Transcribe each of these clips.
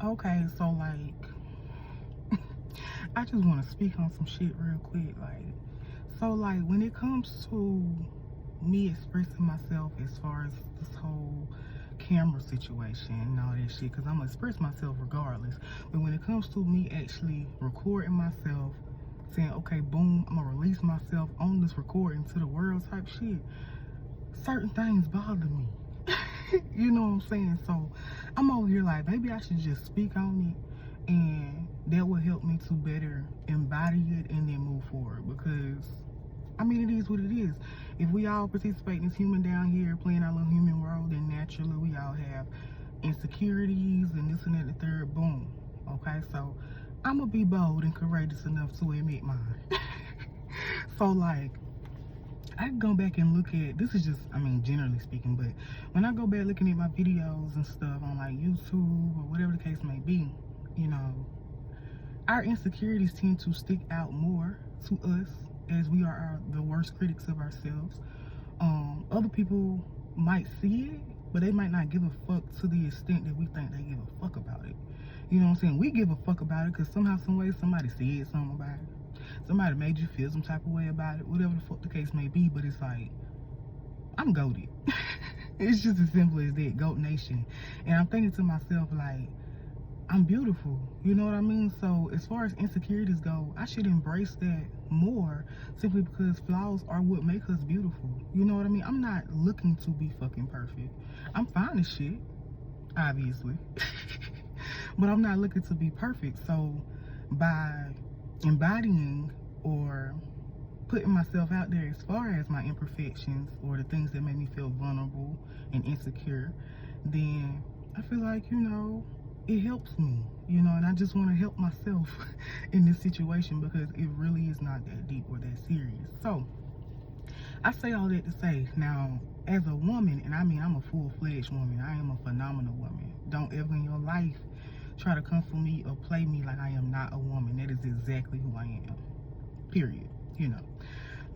Okay, so like, I just want to speak on some shit real quick. Like, when it comes to me expressing myself as far as this whole camera situation and all that shit, because I'm gonna express myself regardless. But when it comes to me actually recording myself, saying, okay, boom, I'm gonna release myself on this recording to the world type shit, certain things bother me. You know what I'm saying? So I'm over here like, maybe I should just speak on it, and that will help me to better embody it and then move forward. Because I mean, it is what it is. If we all participate in this human down here playing our little human world, then naturally we all have insecurities and this and that and the third. Boom. Okay, so I'm gonna be bold and courageous enough to admit mine. So like, I go back and look at, this is just, I mean, generally speaking, but when I go back looking at my videos and stuff on like YouTube or whatever the case may be, you know, our insecurities tend to stick out more to us, as we are the worst critics of ourselves. Other people might see it, but they might not give a fuck to the extent that we think they give a fuck about it. You know what I'm saying? We give a fuck about it because somehow, some way, somebody said something about it. Somebody made you feel some type of way about it, whatever the fuck the case may be. But it's like, I'm goated. It's just as simple as that, GOAT Nation. And I'm thinking to myself, like, I'm beautiful, you know what I mean? So as far as insecurities go, I should embrace that more, simply because flaws are what make us beautiful. You know what I mean? I'm not looking to be fucking perfect. I'm fine as shit, obviously. But I'm not looking to be perfect. So by embodying or putting myself out there as far as my imperfections or the things that make me feel vulnerable and insecure, then I feel like, you know, it helps me, you know, and I just want to help myself in this situation, because it really is not that deep or that serious. So I say all that to say, now, as a woman, and I mean, I'm a full-fledged woman, I am a phenomenal woman. Don't ever in your life try to come for me or play me like I am not a woman. That is exactly who I am, period, you know.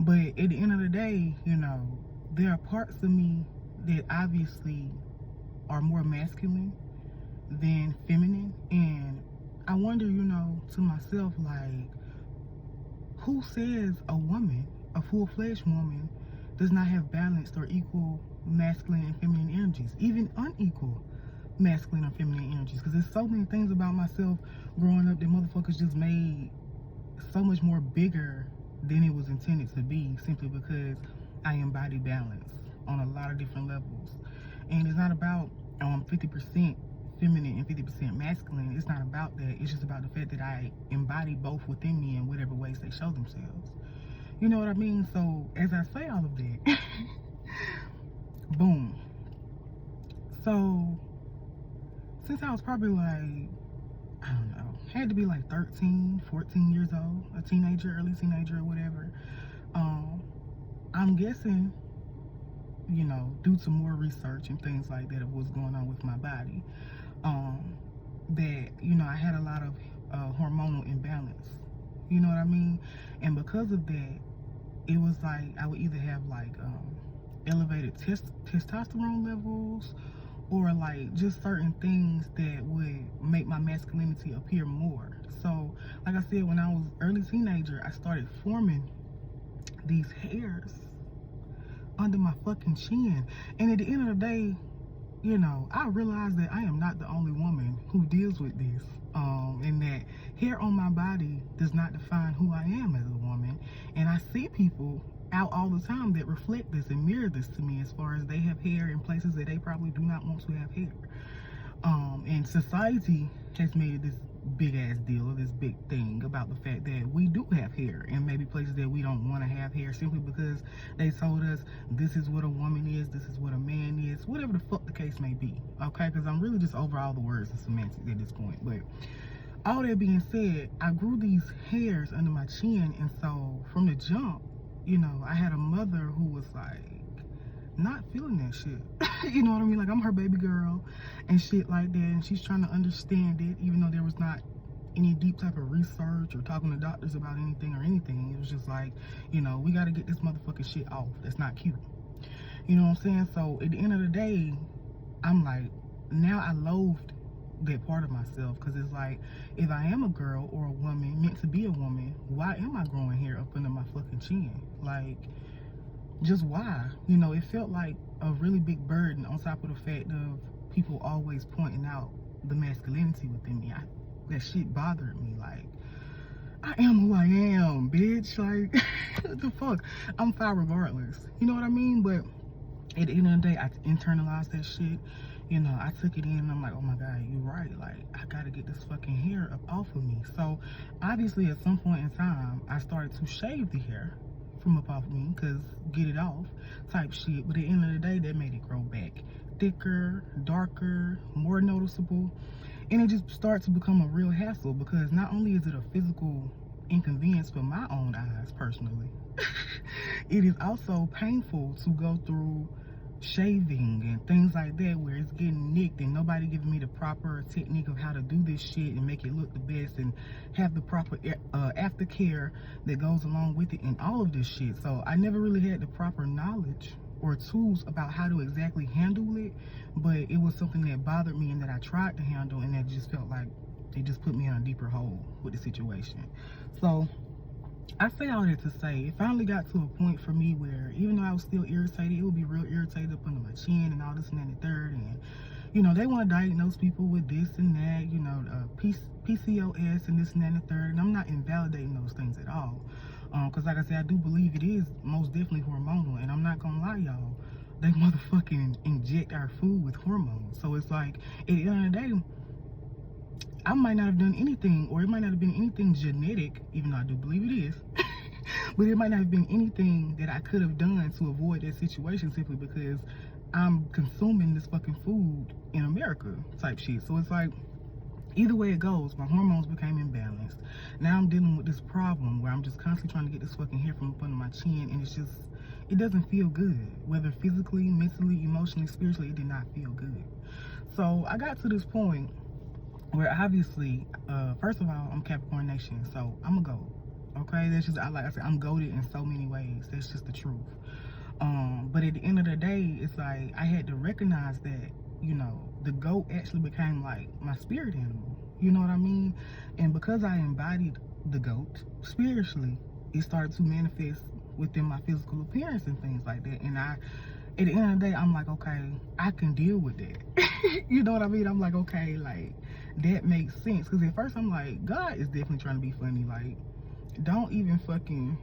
But at the end of the day, you know, there are parts of me that obviously are more masculine than feminine. And I wonder, you know, to myself, like, who says a woman, a full-fledged woman, does not have balanced or equal masculine and feminine energies, even unequal masculine or feminine energies? Because there's so many things about myself growing up that motherfuckers just made so much more bigger than it was intended to be, simply because I embody balance on a lot of different levels. And it's not about 50% feminine and 50% masculine. It's not about that. It's just about the fact that I embody both within me in whatever ways they show themselves. You know what I mean? So as I say all of that, boom. So since I was probably like, I don't know, had to be like 13, 14 years old, a teenager, early teenager or whatever, I'm guessing, you know, due to more research and things like that of what's going on with my body, that, you know, I had a lot of hormonal imbalance. You know what I mean? And because of that, it was like I would either have like elevated testosterone levels, or like just certain things that would make my masculinity appear more. So like I said, when I was early teenager, I started forming these hairs under my fucking chin. And at the end of the day, you know, I realized that I am not the only woman who deals with this. And that hair on my body does not define who I am as a woman. And I see people out all the time that reflect this and mirror this to me, as far as they have hair in places that they probably do not want to have hair. And society has made this big ass deal, or this big thing about the fact that we do have hair and maybe places that we don't want to have hair, simply because they told us this is what a woman is, this is what a man is, whatever the fuck the case may be. Okay, because I'm really just over all the words and semantics at this point. But all that being said, I grew these hairs under my chin, and so from the jump, you know, I had a mother who was like not feeling that shit. You know what I mean? Like, I'm her baby girl and shit like that, and she's trying to understand it, even though there was not any deep type of research or talking to doctors about anything or anything. It was just like, you know, we got to get this motherfucking shit off. That's not cute. You know what I'm saying? So at the end of the day, I'm like, now I loathed that part of myself, because it's like, if I am a girl or a woman meant to be a woman, why am I growing hair up under my fucking chin? Like, just why? You know, it felt like a really big burden on top of the fact of people always pointing out the masculinity within me. That shit bothered me. Like, I am who I am, bitch. Like, what the fuck? I'm fine regardless. You know what I mean? But at the end of the day, I internalized that shit. You know, I took it in and I'm like, oh my God, you're right. Like, I gotta get this fucking hair up off of me. So, obviously, at some point in time, I started to shave the hair from up off me, because get it off type shit. But at the end of the day, that made it grow back thicker, darker, more noticeable. And it just started to become a real hassle, because not only is it a physical inconvenience for my own eyes personally, it is also painful to go through shaving and things like that, where it's getting nicked and nobody giving me the proper technique of how to do this shit and make it look the best and have the proper aftercare that goes along with it and all of this shit. So I never really had the proper knowledge or tools about how to exactly handle it, but it was something that bothered me and that I tried to handle, and that just felt like it just put me in a deeper hole with the situation. So I say all that to say, it finally got to a point for me where, even though I was still irritated, it would be real irritated up under my chin and all this and that and the third. And, you know, they want to diagnose people with this and that, you know, PCOS and this and that and the third. And I'm not invalidating those things at all. Because like I said, I do believe it is most definitely hormonal. And I'm not going to lie, y'all, they motherfucking inject our food with hormones. So it's like, at the end of the day, I might not have done anything, or it might not have been anything genetic, even though I do believe it is, but it might not have been anything that I could have done to avoid that situation, simply because I'm consuming this fucking food in America type shit. So it's like, either way it goes, my hormones became imbalanced. Now I'm dealing with this problem where I'm just constantly trying to get this fucking hair from up under my chin, and it's just, it doesn't feel good. Whether physically, mentally, emotionally, spiritually, it did not feel good. So I got to this point where obviously, first of all, I'm Capricorn Nation, so I'm a goat. Okay, that's just, like I said, I'm goated in so many ways. That's just the truth. But at the end of the day, it's like I had to recognize that, you know, the goat actually became like my spirit animal. You know what I mean? And because I embodied the goat spiritually, it started to manifest within my physical appearance and things like that. And at the end of the day, I'm like, okay, I can deal with that. You know what I mean? I'm like, okay, like, that makes sense. Because at first I'm like, God is definitely trying to be funny. Like, don't even fucking,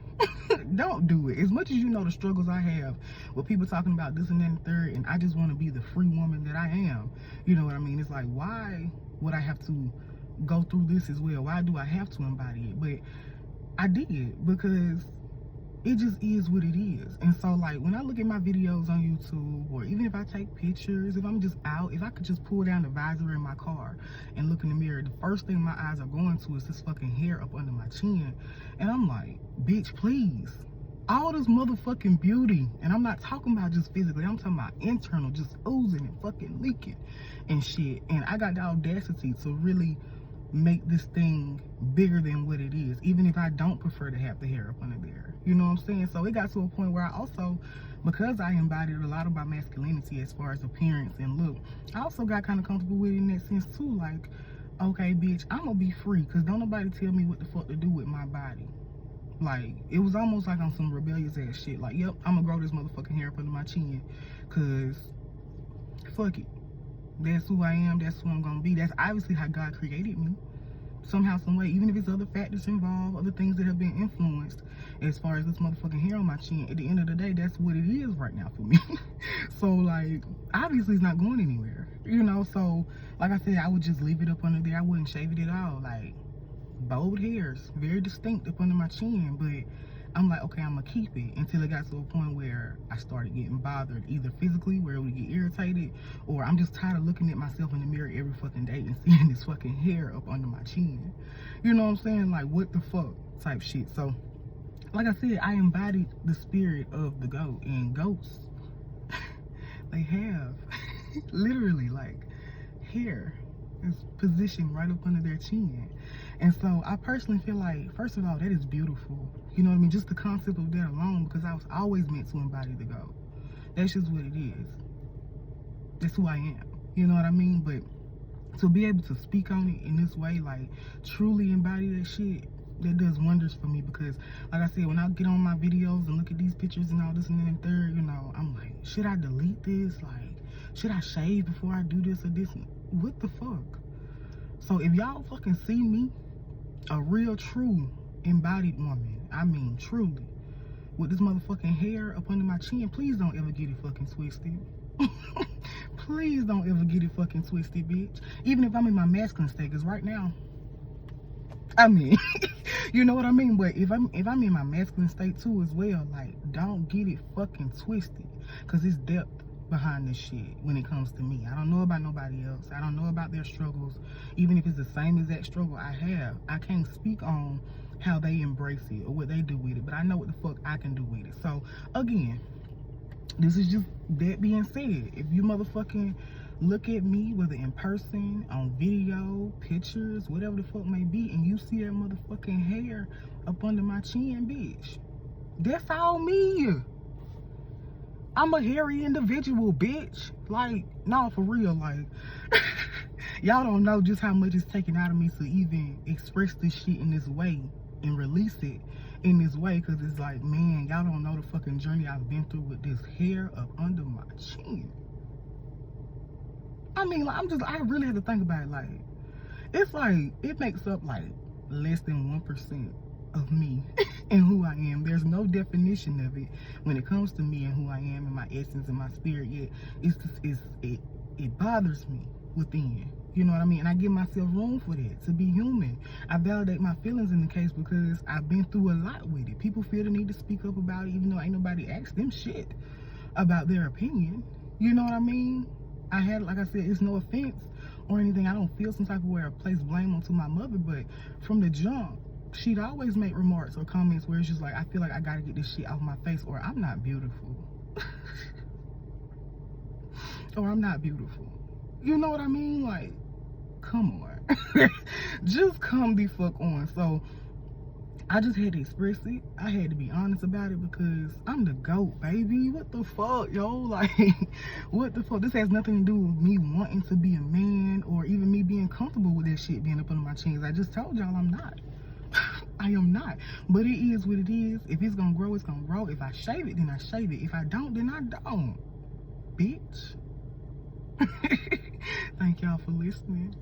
don't do it. As much as you know the struggles I have with people talking about this and that and third, and I just want to be the free woman that I am. You know what I mean? It's like, why would I have to go through this as well? Why do I have to embody it? But I did, because it just is what it is. And so, like, when I look at my videos on YouTube, or even if I take pictures, if I'm just out, if I could just pull down the visor in my car and look in the mirror, the first thing my eyes are going to is this fucking hair up under my chin. And I'm like, bitch, please. All this motherfucking beauty, and I'm not talking about just physically, I'm talking about internal, just oozing and fucking leaking and shit. And I got the audacity to really make this thing bigger than what it is, even if I don't prefer to have the hair up under there. You know what I'm saying? So it got to a point where I also, because I embodied a lot of my masculinity as far as appearance and look, I also got kind of comfortable with it in that sense too. Like, okay, bitch, I'm gonna be free, because don't nobody tell me what the fuck to do with my body. Like, it was almost like on some rebellious ass shit. Like, yep, I'm gonna grow this motherfucking hair up under my chin, because fuck it. That's who I am. That's who I'm gonna be. That's obviously how God created me, somehow, some way. Even if it's other factors involved, other things that have been influenced, as far as this motherfucking hair on my chin, at the end of the day, that's what it is right now for me. So, like, obviously it's not going anywhere, you know. So, like I said, I would just leave it up under there. I wouldn't shave it at all. Like, bold hairs, very distinct up under my chin, but I'm like, okay, I'm gonna keep it, until it got to a point where I started getting bothered, either physically, where it would get irritated, or I'm just tired of looking at myself in the mirror every fucking day and seeing this fucking hair up under my chin. You know what I'm saying? Like, what the fuck type shit. So, like I said, I embodied the spirit of the goat, and goats, they have literally, like, hair is positioned right up under their chin. And so I personally feel like, first of all, that is beautiful. You know what I mean? Just the concept of that alone, because I was always meant to embody the goat. That's just what it is. That's who I am. You know what I mean? But to be able to speak on it in this way, like truly embody that shit, that does wonders for me. Because like I said, when I get on my videos and look at these pictures and all this and then and third, you know, I'm like, should I delete this? Like, should I shave before I do this or this? What the fuck? So if y'all fucking see me, a real true embodied woman, I mean truly, with this motherfucking hair up under my chin, please don't ever get it fucking twisted. Please don't ever get it fucking twisted, bitch. Even if I'm in my masculine state, because right now, I mean, you know what I mean? But if I'm in my masculine state too as well, like, don't get it fucking twisted. Because it's depth behind this shit when it comes to me. I don't know about nobody else. I don't know about their struggles. Even if it's the same exact struggle I have, I can't speak on how they embrace it or what they do with it. But I know what the fuck I can do with it. So, again, this is just that being said. If you motherfucking look at me, whether in person, on video, pictures, whatever the fuck may be, and you see that motherfucking hair up under my chin, bitch, that's all me. I'm a hairy individual, bitch. Like, no, for real, like, y'all don't know just how much it's taken out of me to even express this shit in this way and release it in this way. Because it's like, man, y'all don't know the fucking journey I've been through with this hair up under my chin. I mean, like, I really have to think about it. Like, it's like, it makes up like less than 1% of me and who I am. There's no definition of it when it comes to me and who I am and my essence and my spirit. Yet it bothers me within. You know what I mean? And I give myself room for that, to be human. I validate my feelings in the case because I've been through a lot with it. People feel the need to speak up about it, even though ain't nobody asked them shit about their opinion. You know what I mean? I had, like I said, it's no offense or anything. I don't feel some type of way or place blame onto my mother, but from the jump, she'd always make remarks or comments where it's just like, I feel like I gotta get this shit off my face, or I'm not beautiful. Or I'm not beautiful. You know what I mean? Like, come on. Just come the fuck on. So I just had to express it. I had to be honest about it because I'm the GOAT, baby. What the fuck, yo? Like, what the fuck? This has nothing to do with me wanting to be a man or even me being comfortable with that shit being up under my chins. I just told y'all I'm not. I am not. But it is what it is. If it's gonna grow, it's gonna grow. If I shave it, then I shave it. If I don't, then I don't. Bitch. Thank y'all for listening.